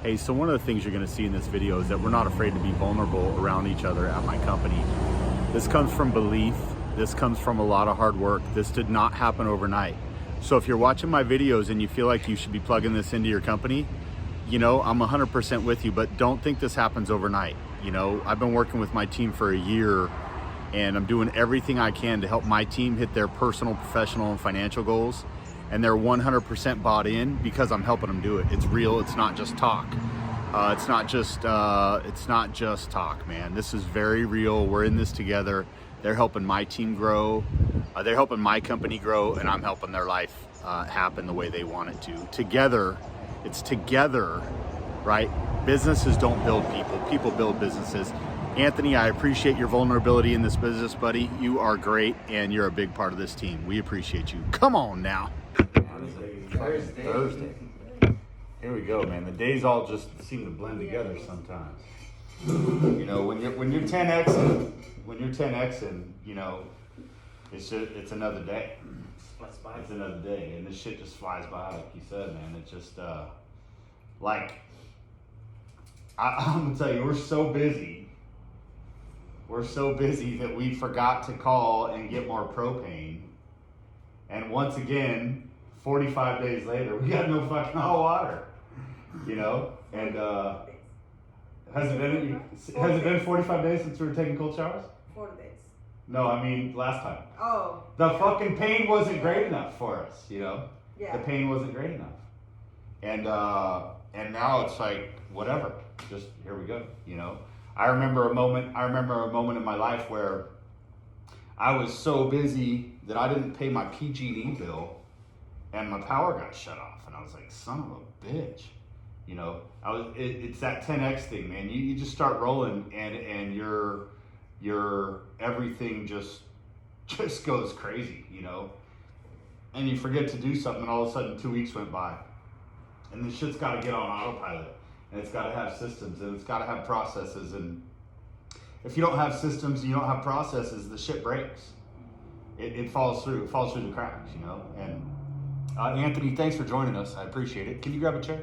Hey, so one of the things you're gonna see in this video is that we're not afraid to be vulnerable around each other at my company. This comes from belief. This comes from a lot of hard work. This did not happen overnight. So if you're watching my videos and you feel like you should be plugging this into your company, you know, I'm 100% with you, but don't think this happens overnight. You know, I've been working with my team for a year and I'm doing everything I can to help my team hit their personal, professional, and financial goals. And they're 100% bought in because I'm helping them do it. It's real, it's not just talk. It's not just talk, man. This is very real. We're in this together. They're helping my team grow. They're helping my company grow, and I'm helping their life happen the way they want it to. Together, it's together, right? Businesses don't build people. People build businesses. Anthony, I appreciate your vulnerability in this business, buddy. You are great, and you're a big part of this team. We appreciate you. Come on now. Thursday. Here we go, man. The days all just seem to blend together sometimes. You know, when you're 10xing, you know, it's another day. It's another day, and this shit just flies by, like you said, man. It's just like I'm gonna tell you, we're so busy. We're so busy that we forgot to call and get more propane, and once again, 45 days later, we got no fucking hot water, you know? And has it been 45 days since we were taking cold showers? 4 days. No, I mean last time. Oh. The fucking pain wasn't great enough for us, you know? Yeah. The pain wasn't great enough. And now it's like, whatever, just here we go, you know? I remember a moment in my life where I was so busy that I didn't pay my PG&E bill and my power got shut off, and I was like, son of a bitch, you know. It's that 10x thing, man. You just start rolling, and your everything just goes crazy, you know. And you forget to do something, and all of a sudden 2 weeks went by, and this shit's got to get on autopilot, and it's got to have systems, and it's got to have processes, and if you don't have systems and you don't have processes, the shit breaks. It falls through. It falls through the cracks, you know. And Anthony, thanks for joining us. I appreciate it. Can you grab a chair?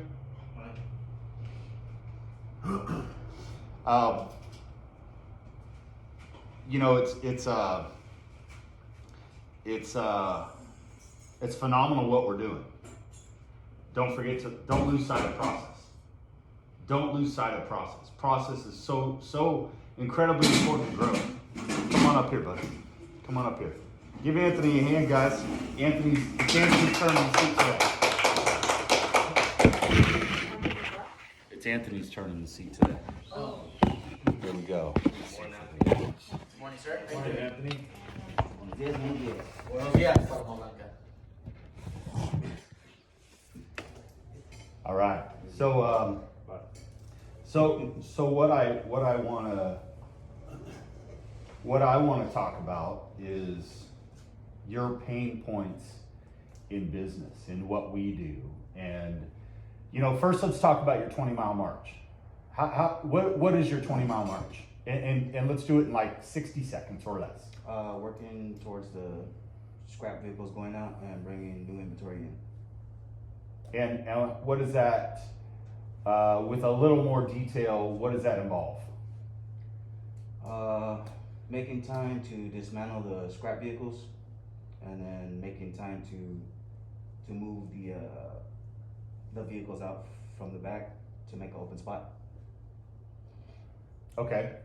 You know, it's phenomenal what we're doing. Don't lose sight of process. Don't lose sight of process. Process is so incredibly important to growth. Come on up here, buddy. Come on up here. Give Anthony a hand, guys. Anthony's turn in the seat today. It's Anthony's turn in the seat today. Oh. Here we go. Good morning, sir. Morning, Anthony. Buenos días, Paloma Blanca. All right. So what I want to talk about is your pain points in business and what we do. And you know, first let's talk about your 20-mile march. What is your 20-mile march? And let's do it in like 60 seconds or less. Working towards the scrap vehicles going out and bringing new inventory in. And what is that, with a little more detail, what does that involve? Making time to dismantle the scrap vehicles, and then making time to move the vehicles out from the back to make an open spot. Okay.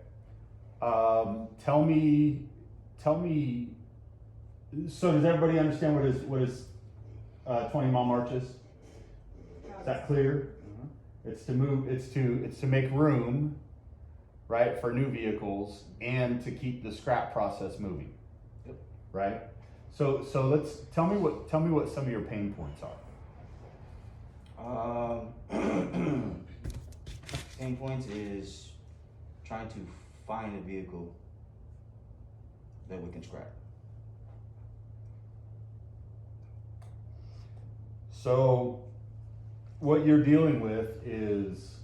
Tell me. So does everybody understand what his 20-mile march is? Is that clear? Mm-hmm. It's to make room, right, for new vehicles and to keep the scrap process moving. Yep. Right. So let's tell me what some of your pain points are. Pain points is trying to find a vehicle that we can scrap. So what you're dealing with is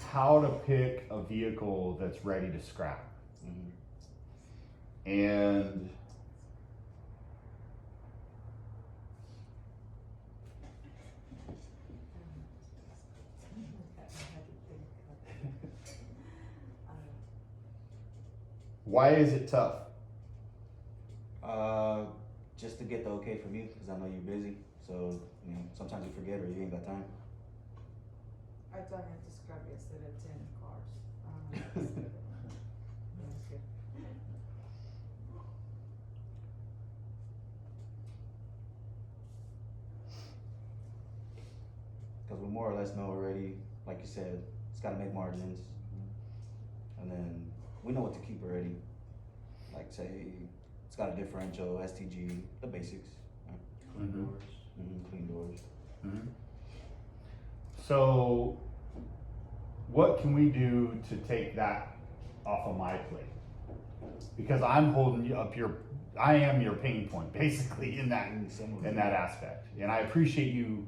how to pick a vehicle that's ready to scrap. Mm-hmm. And Why is it tough? Just to get the okay from you, because I know you're busy. So, you know, sometimes you forget or you ain't got time. I thought I had to scrub yesterday 10 cars. No, it's good. Because we more or less know already, like you said, it's got to make margins. And then we know what to keep already. Like, say, it's got a differential, STG, the basics. Clean doors. Clean doors. Mm-hmm. So, what can we do to take that off of my plate? Because I'm holding you up I am your pain point, basically, in that aspect. And I appreciate you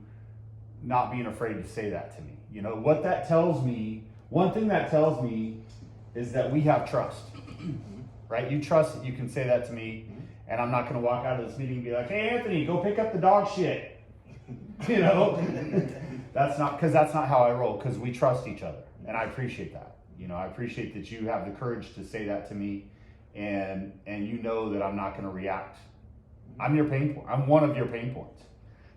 not being afraid to say that to me. You know, what that tells me, one thing that tells me is that we have trust, right? You trust that you can say that to me, and I'm not gonna walk out of this meeting and be like, hey, Anthony, go pick up the dog shit. You know, that's not how I roll, because we trust each other, and I appreciate that. You know, I appreciate that you have the courage to say that to me, and you know that I'm not gonna react. I'm your pain point. I'm one of your pain points.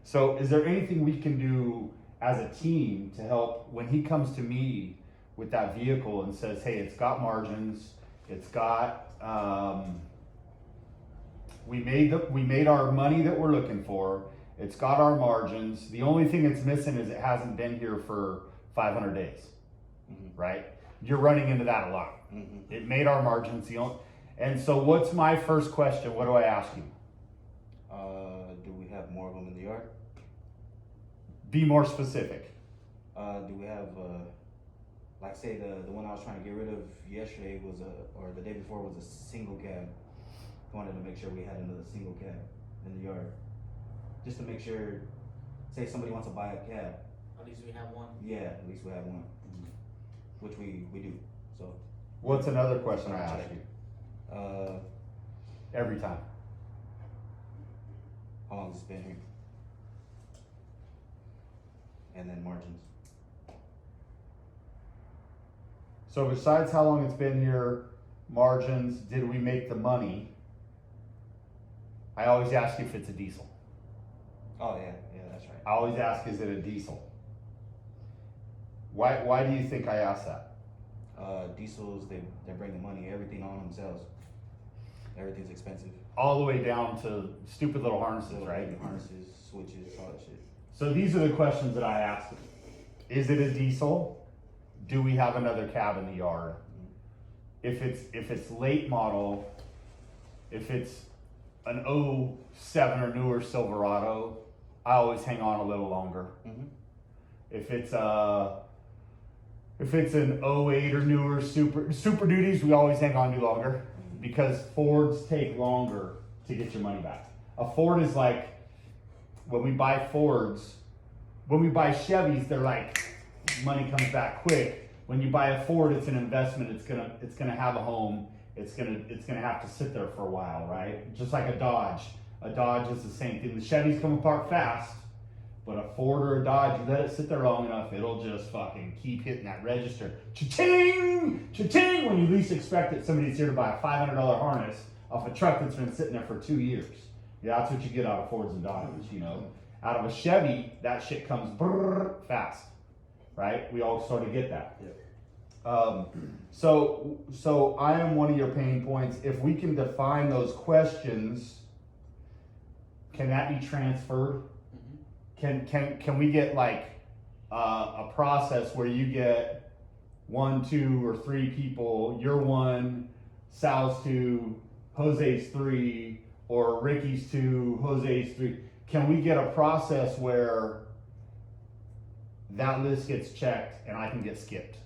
So is there anything we can do as a team to help when he comes to me with that vehicle and says, hey, it's got margins, it's got, we made our money that we're looking for, it's got our margins, the only thing it's missing is it hasn't been here for 500 days, right? You're running into that a lot. It made our margins and so what's my first question? What do I ask you? Do we have more of them in the yard? Be more specific. Do we have, like say the one I was trying to get rid of yesterday or the day before was a single cab. I wanted to make sure we had another single cab in the yard. Just to make sure, say somebody wants to buy a cab. At least we have one. Yeah, at least we have one. Which we do, so. What's another question I ask you? Every time. How long has it been here? And then margins. So besides how long it's been here, margins, did we make the money? I always ask you if it's a diesel. Oh yeah, that's right. I always ask, is it a diesel? Why do you think I ask that? Diesels, they bring the money, everything on themselves. Everything's expensive. All the way down to stupid little harnesses, Little right? baby harnesses, switches, all that shit. So these are the questions that I ask. Is it a diesel? Do we have another cab in the yard? If it's late model, if it's an 07 or newer Silverado, I always hang on a little longer. If it's an 08 or newer Super Duties, we always hang on to longer because Fords take longer to get your money back. A Ford is like, when we buy Fords, when we buy Chevys, they're like, money comes back quick. When you buy a Ford, it's an investment. It's gonna have a home. It's gonna have to sit there for a while, right? Just like a Dodge. A Dodge is the same thing. The Chevys come apart fast, but a Ford or a Dodge, you let it sit there long enough, it'll just fucking keep hitting that register. Cha-ching! Cha-ching! When you least expect it, somebody's here to buy a $500 harness off a truck that's been sitting there for 2 years. Yeah, that's what you get out of Fords and Dodges, you know. Out of a Chevy, that shit comes brrr, fast, right? We all sort of get that. Yep. So I am one of your pain points. If we can define those questions, can that be transferred? Can we get like a process where you get 1, 2, or 3 people, you're 1, Sal's 2, Jose's 3, or Ricky's 2, Jose's 3. Can we get a process where that list gets checked and I can get skipped?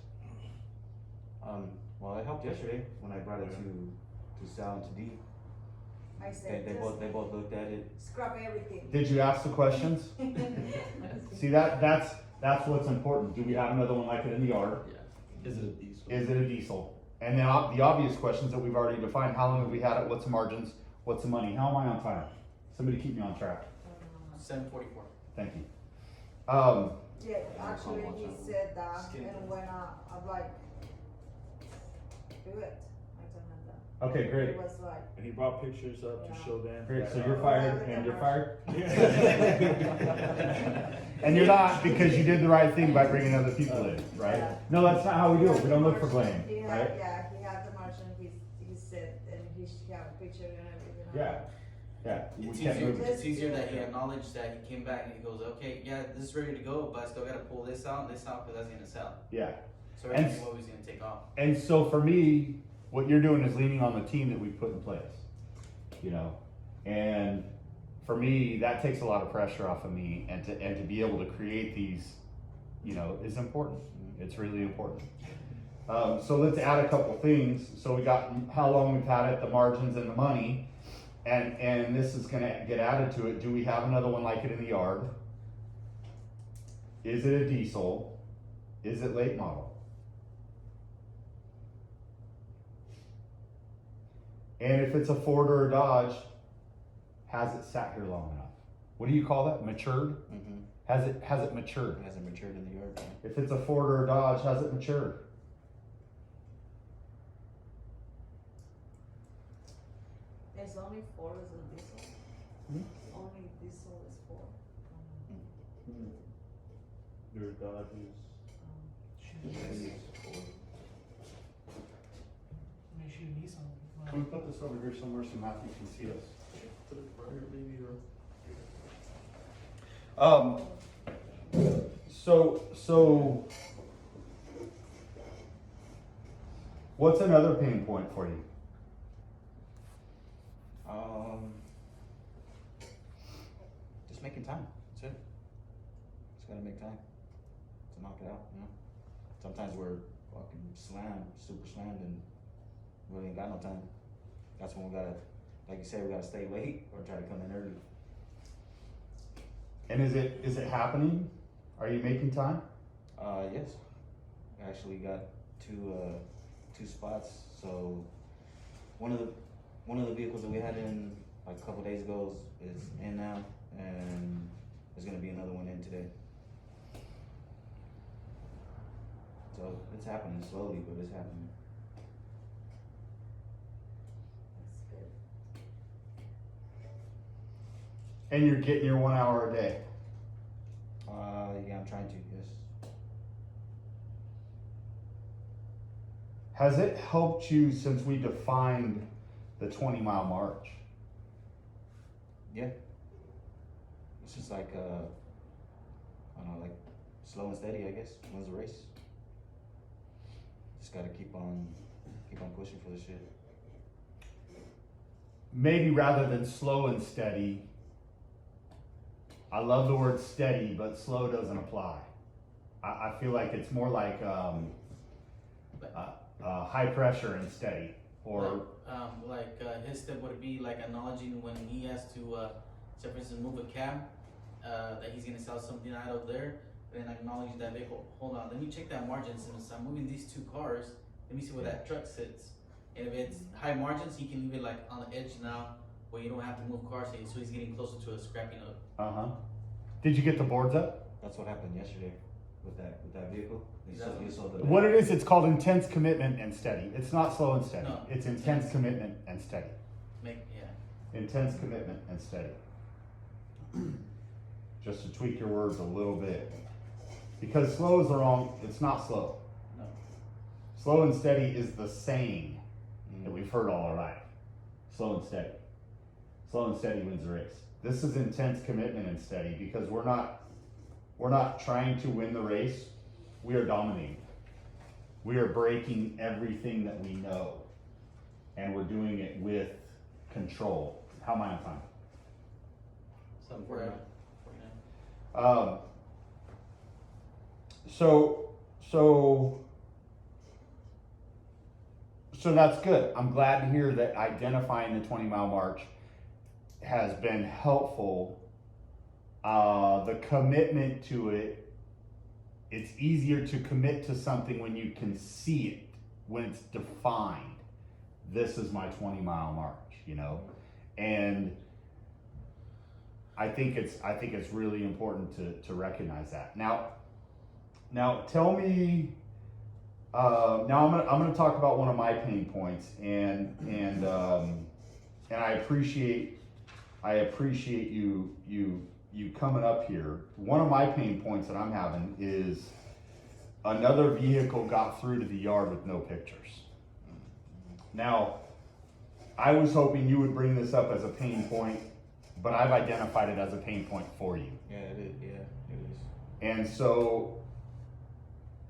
Well, it helped yesterday when I brought it to Sal and to D. I said, They both looked at it. scrub everything. Did you ask the questions? See, that's what's important. Do we have another one like it in the yard? Yeah. Is it a diesel? Is it a diesel? And then the obvious questions that we've already defined. How long have we had it? What's the margins? What's the money? How am I on time? Somebody keep me on track. 7:44. Thank you. Yeah, actually he said that, and when I'm like, do it. I told him that. Okay, great. It was like, And he brought pictures up to Yeah. show them. Great, that, so you're Yeah, fired with and the you're fired? Yeah. And you're not, because you did the right thing by bringing other people in, right? Yeah. No, that's not how we do it, we don't look for blame, He had, right? yeah, he had the margin, he said, and he had a picture and everything. Yeah, yeah. we It's can't easier, move. it's easier that he acknowledged that he came back and he goes, okay, yeah, this is ready to go, but I still gotta pull this out, because that's gonna sell. Yeah, So And- everything always gonna take off. and so for me, what you're doing is leaning on the team that we've put in place, you know? And for me, that takes a lot of pressure off of me, and to be able to create these, you know, is important. It's really important. So let's add a couple things. So we got how long we've had it, the margins and the money, and this is gonna get added to it. Do we have another one like it in the yard? Is it a diesel? Is it late model? And if it's a Ford or a Dodge, has it sat here long enough? What do you call that? Matured? Mm-hmm. Has it matured? It hasn't matured in the yard. Yeah. If it's a Ford or a Dodge, has it matured? There's only four is a diesel. Hmm? Only diesel is four. There's Dodges. Make sure you need something. Can we put this over here somewhere so Matthew can see us? Put it right here, maybe, or. So what's another pain point for you? Just making time. That's it. Just gotta make time to knock it out. You know. Sometimes we're fucking slammed, super slammed, and really ain't got no time. That's when we gotta, like you said, we gotta stay late or try to come in early. And is it happening? Are you making time? Yes. I actually got two spots. So one of the vehicles that we had in like a couple days ago is in now, and there's gonna be another one in today. So it's happening slowly, but it's happening. That's good. And you're getting your 1 hour a day. Yeah, I'm trying to. Yes. Has it helped you since we defined the 20-mile march? Yeah. It's just like I don't know, like slow and steady. I guess wins the race. Just gotta keep on pushing for the shit. Maybe rather than slow and steady, I love the word steady, but slow doesn't apply. I feel like it's more like high pressure and steady, or His step would be like acknowledging when he has to, say for instance, move a cab, that he's gonna sell something out of there, then acknowledge that vehicle, hold on, let me check that margin, since I'm moving these two cars, let me see where that truck sits. And if it's high margins, he can leave it like on the edge now, where you don't have to move cars, so he's getting closer to a scrapping up. Did you get the boards up? That's what happened yesterday with that vehicle. You saw the What it is, it's called intense commitment and steady. It's not slow and steady. No. It's intense commitment and steady. Intense commitment and steady. Just to tweak your words a little bit. Because slow is the wrong, it's not slow. No. Slow and steady is the saying that we've heard all our life. Slow and steady. Slow and steady wins the race. This is intense commitment and steady because we're not trying to win the race. We are dominating. We are breaking everything that we know. And we're doing it with control. How am I on time? 49. So that's good. I'm glad to hear that identifying the 20-mile march has been helpful. The commitment to it, it's easier to commit to something when you can see it, when it's defined. This is my 20-mile march, you know? And I think it's really important to recognize that. Now tell me, Now I'm gonna talk about one of my pain points, and I appreciate you coming up here. One of my pain points that I'm having is another vehicle got through to the yard with no pictures. Now, I was hoping you would bring this up as a pain point, but I've identified it as a pain point for you. Yeah, it is. Yeah, it is. And so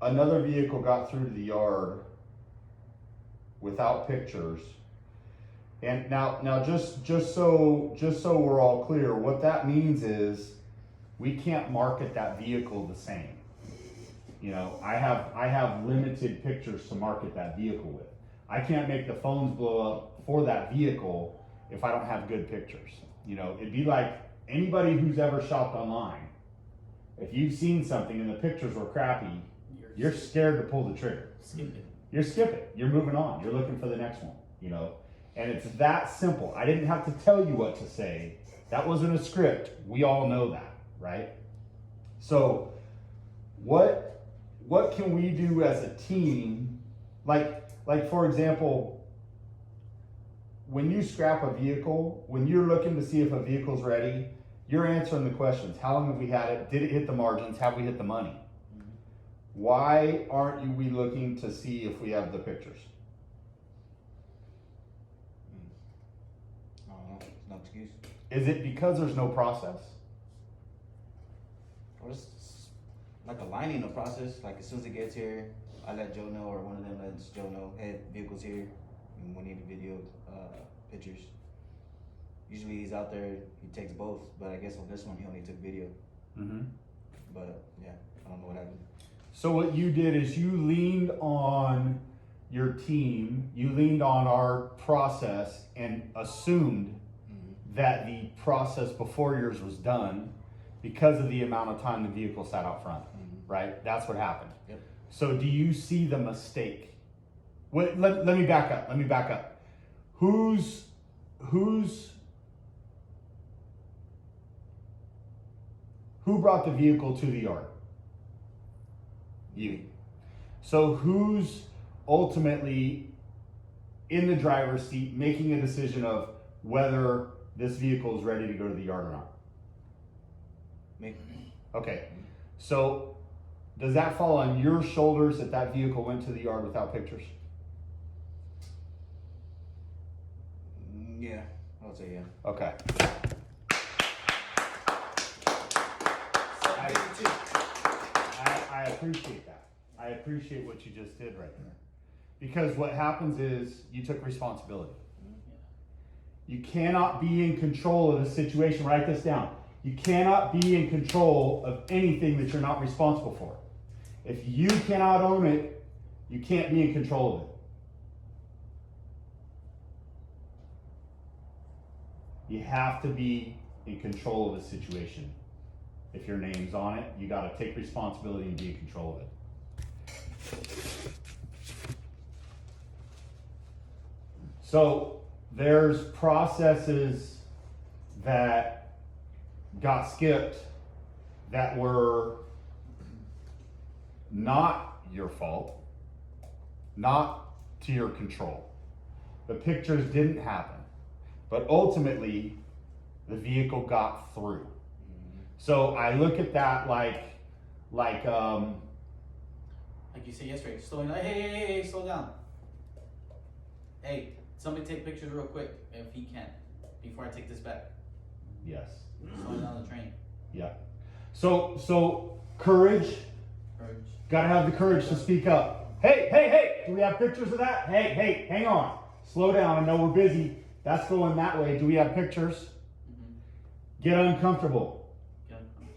another vehicle got through to the yard without pictures. And now just so we're all clear, what that means is we can't market that vehicle the same. You know, I have limited pictures to market that vehicle with. I can't make the phones blow up for that vehicle if I don't have good pictures. You know, it'd be like anybody who's ever shopped online. If you've seen something and the pictures were crappy, you're scared to pull the trigger. Skip it. You're skipping. You're moving on. You're looking for the next one, you know? And it's that simple. I didn't have to tell you what to say. That wasn't a script. We all know that, right? So what can we do as a team? Like for example, when you scrap a vehicle, when you're looking to see if a vehicle's ready, you're answering the questions. How long have we had it? Did it hit the margins? Have we hit the money? Why aren't we looking to see if we have the pictures? I don't know. There's no excuse. Is it because there's no process? Or it's like aligning the process. Like as soon as it gets here, I let Joe know, or one of them lets Joe know, hey, vehicle's here, and we need a video, pictures. Usually he's out there, he takes both, but I guess on this one he only took video. Mm-hmm. But yeah, I don't know what happened. So what you did is you leaned on your team, you leaned on our process and assumed that the process before yours was done because of the amount of time the vehicle sat out front, right? That's what happened. Yep. So do you see the mistake? Wait, let me back up. Who brought the vehicle to the yard? You. So who's ultimately in the driver's seat making a decision of whether this vehicle is ready to go to the yard or not? Me. Okay. So does that fall on your shoulders that vehicle went to the yard without pictures? Yeah, I would say yeah. Okay. I appreciate that. I appreciate what you just did right there. Because what happens is you took responsibility. You cannot be in control of the situation. Write this down. You cannot be in control of anything that you're not responsible for. If you cannot own it, you can't be in control of it. You have to be in control of the situation. If your name's on it, you got to take responsibility and be in control of it. So there's processes that got skipped that were not your fault, not to your control. The pictures didn't happen, but ultimately the vehicle got through. So I look at that like you said yesterday, slowing down. Hey, slow down. Hey, somebody take pictures real quick if he can, before I take this back. yes, Slowing down the train. yeah. So courage. Courage. Gotta have the courage to speak up. Hey, do we have pictures of that? Hey, hang on. Slow down, I know we're busy. That's going that way. Do we have pictures? Get uncomfortable.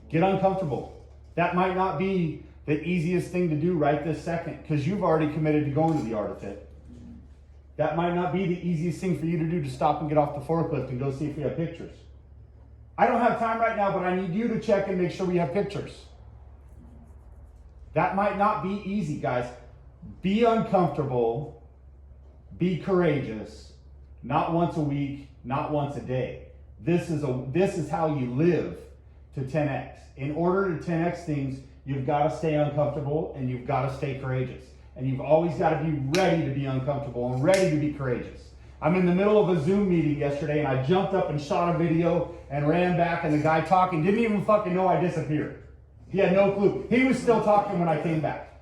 Get uncomfortable. That might not be the easiest thing to do right this second, because you've already committed to going to the Art of Fit. That might not be the easiest thing for you to do, to stop and get off the forklift and go see if we have pictures. I don't have time right now, but I need you to check and make sure we have pictures. That might not be easy, guys. Be uncomfortable. Be courageous. Not once a week, not once a day. This is how you live to 10x. In order to 10x things, you've got to stay uncomfortable and you've got to stay courageous. And you've always got to be ready to be uncomfortable and ready to be courageous. I'm in the middle of a Zoom meeting yesterday and I jumped up and shot a video and ran back, and the guy talking didn't even fucking know I disappeared. He had no clue. He was still talking when I came back.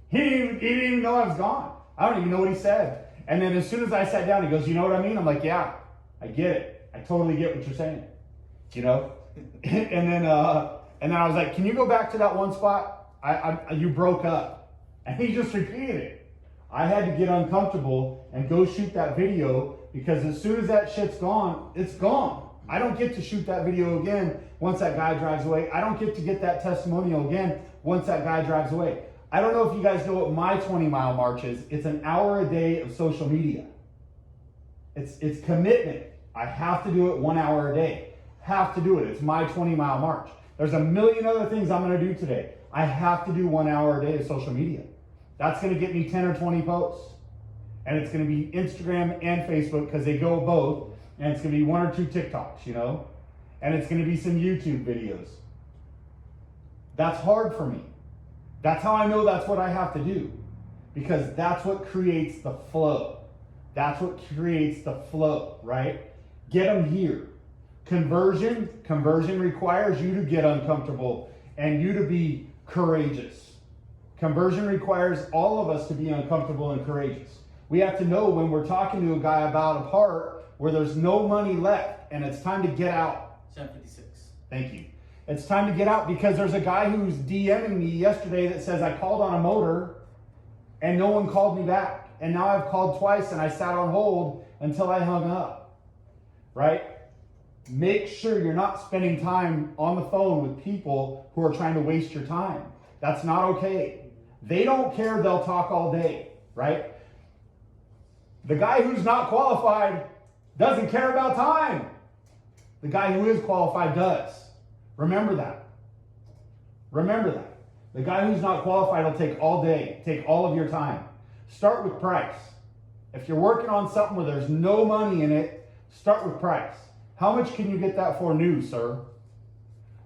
He didn't even know I was gone. I don't even know what he said. And then as soon as I sat down, he goes, you know what I mean? I'm like, yeah, I get it. I totally get what you're saying. You know? And then I was like, can you go back to that one spot? You broke up. And he just repeated it. I had to get uncomfortable and go shoot that video, because as soon as that shit's gone, it's gone. I don't get to shoot that video again once that guy drives away. I don't get to get that testimonial again once that guy drives away. I don't know if you guys know what my 20-mile march is. It's an hour a day of social media. It's commitment. I have to do it 1 hour a day. Have to do it. It's my 20-mile march. There's a million other things I'm going to do today. I have to do 1 hour a day of social media. That's going to get me 10 or 20 posts. And it's going to be Instagram and Facebook, because they go both. And it's going to be 1 or 2 TikToks, you know? And it's going to be some YouTube videos. That's hard for me. That's how I know that's what I have to do. Because that's what creates the flow. That's what creates the flow, right? Get them here. Conversion requires you to get uncomfortable and you to be courageous. Conversion requires all of us to be uncomfortable and courageous. We have to know when we're talking to a guy about a part where there's no money left and it's time to get out. 756. Thank you. It's time to get out, because there's a guy who's DMing me yesterday that says I called on a motor and no one called me back. And now I've called twice and I sat on hold until I hung up. Right? Make sure you're not spending time on the phone with people who are trying to waste your time. That's not okay. They don't care, they'll talk all day, right? The guy who's not qualified doesn't care about time. The guy who is qualified does. Remember that. Remember that. The guy who's not qualified will take all day, take all of your time. Start with price. If you're working on something where there's no money in it, start with price. How much can you get that for new, sir?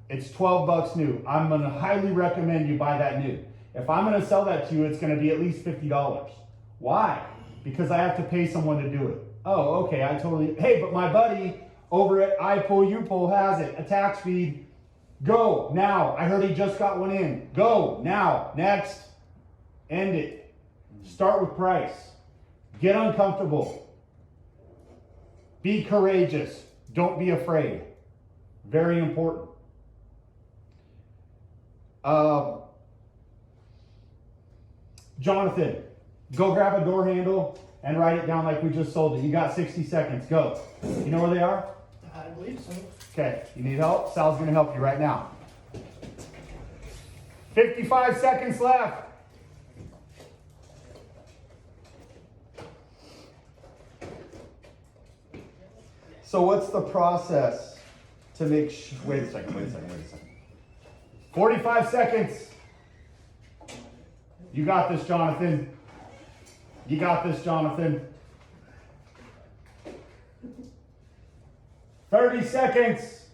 It's 12 bucks new. I'm going to highly recommend you buy that new. If I'm going to sell that to you, it's going to be at least $50. Why? Because I have to pay someone to do it. Oh, okay, hey, but my buddy over at iPull has it. Attack speed. Go, now. I heard he just got one in. Go, now. Next. End it. Start with price. Get uncomfortable. Be courageous. Don't be afraid. Very important. Jonathan, go grab a door handle and write it down like we just sold it. You got 60 seconds. Go. You know where they are? I believe so. Okay. You need help? Sal's going to help you right now. 55 seconds left. So what's the process to make wait a second. 45 seconds. You got this, Jonathan. You got this, Jonathan. 30 seconds.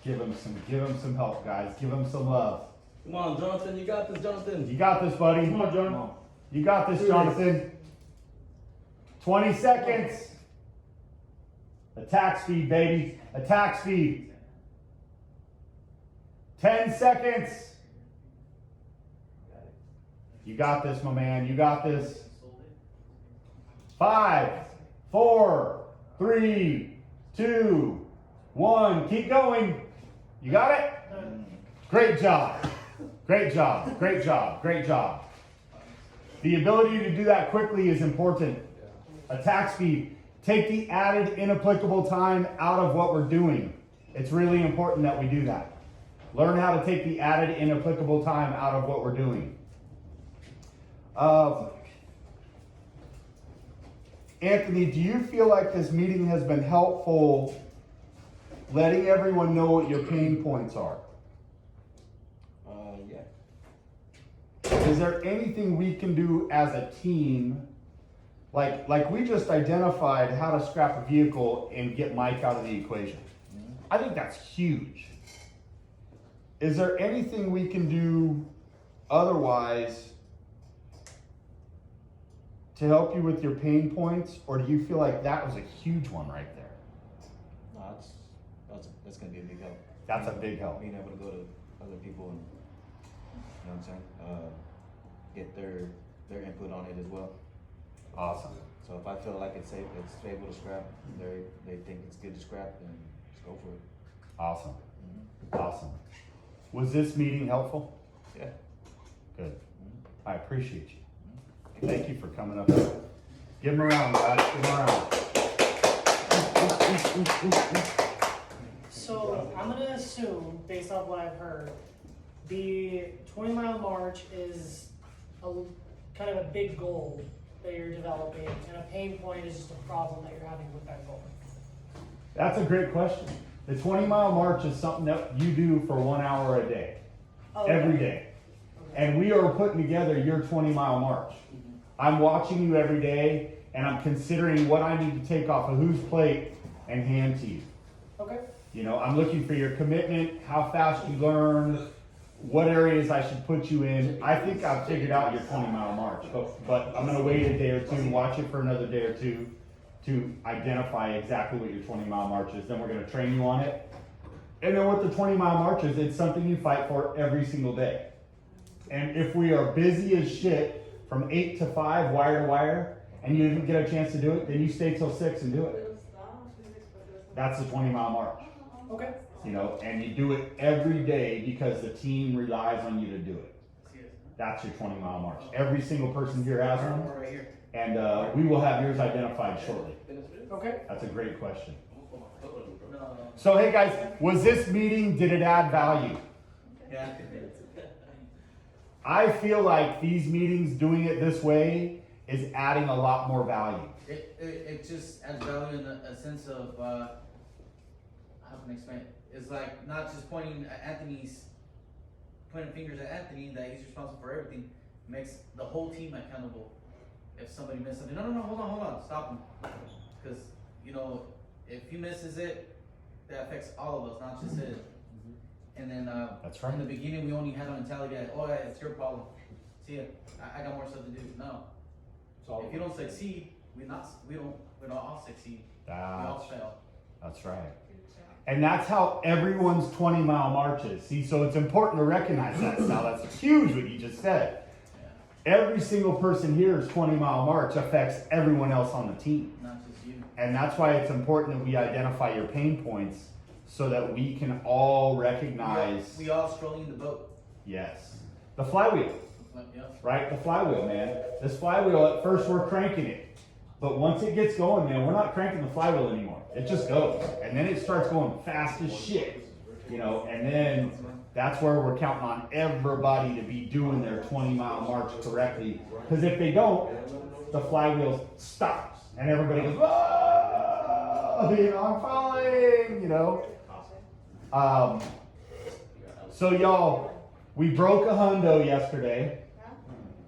Give him some help, guys. Give him some love. Come on, Jonathan, you got this, Jonathan. You got this, buddy. Come on, Jonathan. You got this, Jonathan. 20 seconds. Attack speed, baby. Attack speed. 10 seconds. You got this, my man. You got this. 5, 4, 3, 2, 1. Keep going. You got it? Great job. Great job. Great job. Great job. The ability to do that quickly is important. Attack speed. Take the added inapplicable time out of what we're doing. It's really important that we do that. Learn how to take the added inapplicable time out of what we're doing. Anthony, do you feel like this meeting has been helpful letting everyone know what your pain points are? Yeah. Is there anything we can do as a team? Like we just identified how to scrap a vehicle and get Mike out of the equation. I think that's huge. Is there anything we can do otherwise, to help you with your pain points, or do you feel like that was a huge one right there? No, that's gonna be a big help. That's a big help. Being able to go to other people and, you know what I'm saying, get their input on it as well. Awesome. So if I feel like it's able to scrap, they think it's good to scrap, then just go for it. Awesome. Awesome. Was this meeting helpful? Yeah. Good. I appreciate you. Thank you for coming up. Give them a round, guys. Give them a round. So I'm gonna assume, based off what I've heard, the 20-mile march is kind of a big goal that you're developing, and a pain point is just a problem that you're having with that goal. That's a great question. The 20-mile march is something that you do for 1 hour a day, Oh, every okay. day. And we are putting together your 20-mile march. I'm watching you every day, and I'm considering what I need to take off of whose plate and hand to you. Okay. You know, I'm looking for your commitment, how fast you learn, what areas I should put you in. I think I've figured out your 20-mile march, but I'm gonna wait a day or two, watch it for another day or two to identify exactly what your 20-mile march is. Then we're gonna train you on it. And then what the 20-mile march is, it's something you fight for every single day. And if we are busy as shit from 8 to 5, wire to wire, and you didn't get a chance to do it, then you stay till 6 and do it. That's the 20-mile march. Okay. You know, and you do it every day because the team relies on you to do it. That's your 20-mile march. Every single person here has one, Right here. and we will have yours identified shortly. Okay. That's a great question. No. So, hey guys, was this meeting, did it add value? Yeah. I feel like these meetings, doing it this way, is adding a lot more value. It just adds value in a sense of, how can I explain it? It's like not just pointing fingers at Anthony that he's responsible for everything. Makes the whole team accountable. If somebody misses something, no, hold on, stop him. Because, you know, if he misses it, that affects all of us, not just him. And then, That's right. in the beginning, we only had a mentality that, oh yeah, it's your problem. See ya, I got more stuff to do. No. If you don't succeed, we don't all succeed. We all fail. That's right. And that's how everyone's 20-mile march is. See, so it's important to recognize that, Sal. That's huge what you just said. Every single person here's 20-mile march affects everyone else on the team. Not just you. And that's why it's important that we identify your pain points so that we can all recognize, We all strolling the boat. yes, the flywheel, Yep. right? The flywheel, man. This flywheel, at first we're cranking it. But once it gets going, man, we're not cranking the flywheel anymore. It just goes. And then it starts going fast as shit. You know, and then that's where we're counting on everybody to be doing their 20-mile march correctly. Because if they don't, the flywheel stops. And everybody goes, whoa, you know, I'm falling, you know. So y'all, we broke a hundo yesterday.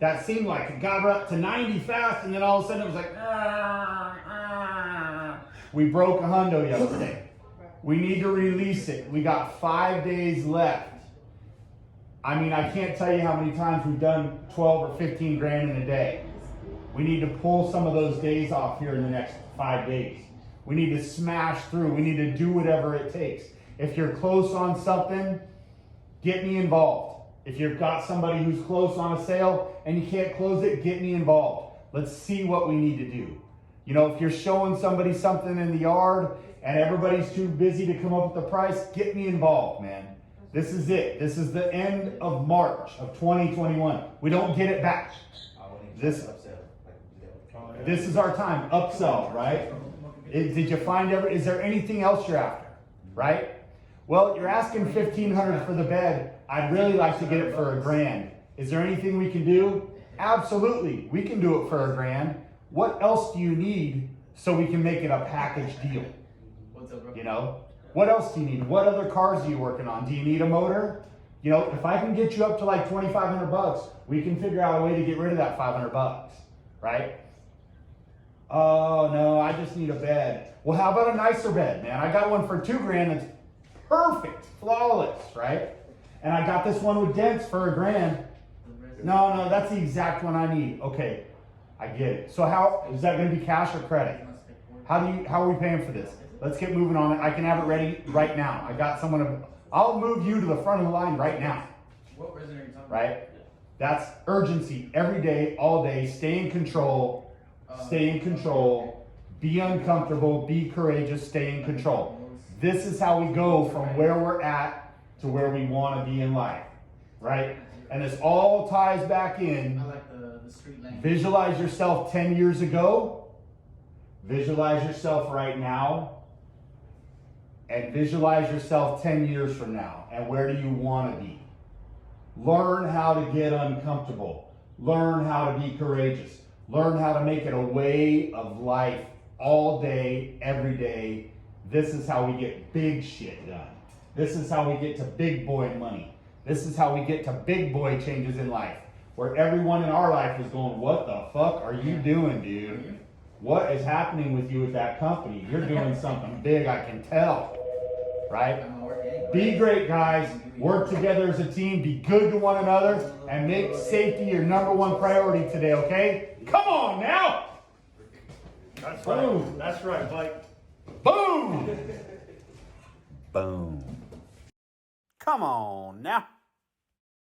That seemed like it got up to 90 fast, and then all of a sudden it was like, We broke a hundo yesterday. We need to release it. We got 5 days left. I mean, I can't tell you how many times we've done 12 or 15 grand in a day. We need to pull some of those days off here in the next 5 days. We need to smash through. We need to do whatever it takes. If you're close on something, get me involved. If you've got somebody who's close on a sale and you can't close it, get me involved. Let's see what we need to do. You know, if you're showing somebody something in the yard and everybody's too busy to come up with the price, get me involved, man. This is it. This is the end of March of 2021. We don't get it back. This is our time. Upsell, right? Did you find is there anything else you're after? Right? Well, you're asking $1,500 for the bed. I'd really like to get it for $1,000. Is there anything we can do? Absolutely. We can do it for $1,000. What else do you need so we can make it a package deal? What's up, bro? You know? What else do you need? What other cars are you working on? Do you need a motor? You know, if I can get you up to like $2,500, we can figure out a way to get rid of that $500, right? Oh no, I just need a bed. Well, how about a nicer bed, man? I got one for $2,000 that's perfect, flawless, right? And I got this one with dents for $1,000. No, that's the exact one I need. Okay, I get it. So how is that going to be cash or credit? How are we paying for this? Let's get moving on it. I can have it ready right now. I got someone. I'll move you to the front of the line right now. What resident are you talking about? Right? That's urgency. Every day, all day. Stay in control. Stay in control. Be uncomfortable. Be courageous. Stay in control. This is how we go from where we're at to where we want to be in life. Right? And this all ties back in. I like the street language. Visualize yourself 10 years ago. Visualize yourself right now. And visualize yourself 10 years from now. And where do you want to be? Learn how to get uncomfortable. Learn how to be courageous. Learn how to make it a way of life all day, every day. This is how we get big shit done. This is how we get to big boy money. This is how we get to big boy changes in life. Where everyone in our life is going, what the fuck are you doing, dude? What is happening with you at that company? You're doing something big, I can tell. Right? Be great, guys. Work together as a team. Be good to one another. And make safety your #1 priority today, okay? Come on now! That's right. That's right, Blake. Boom! Boom. Come on now.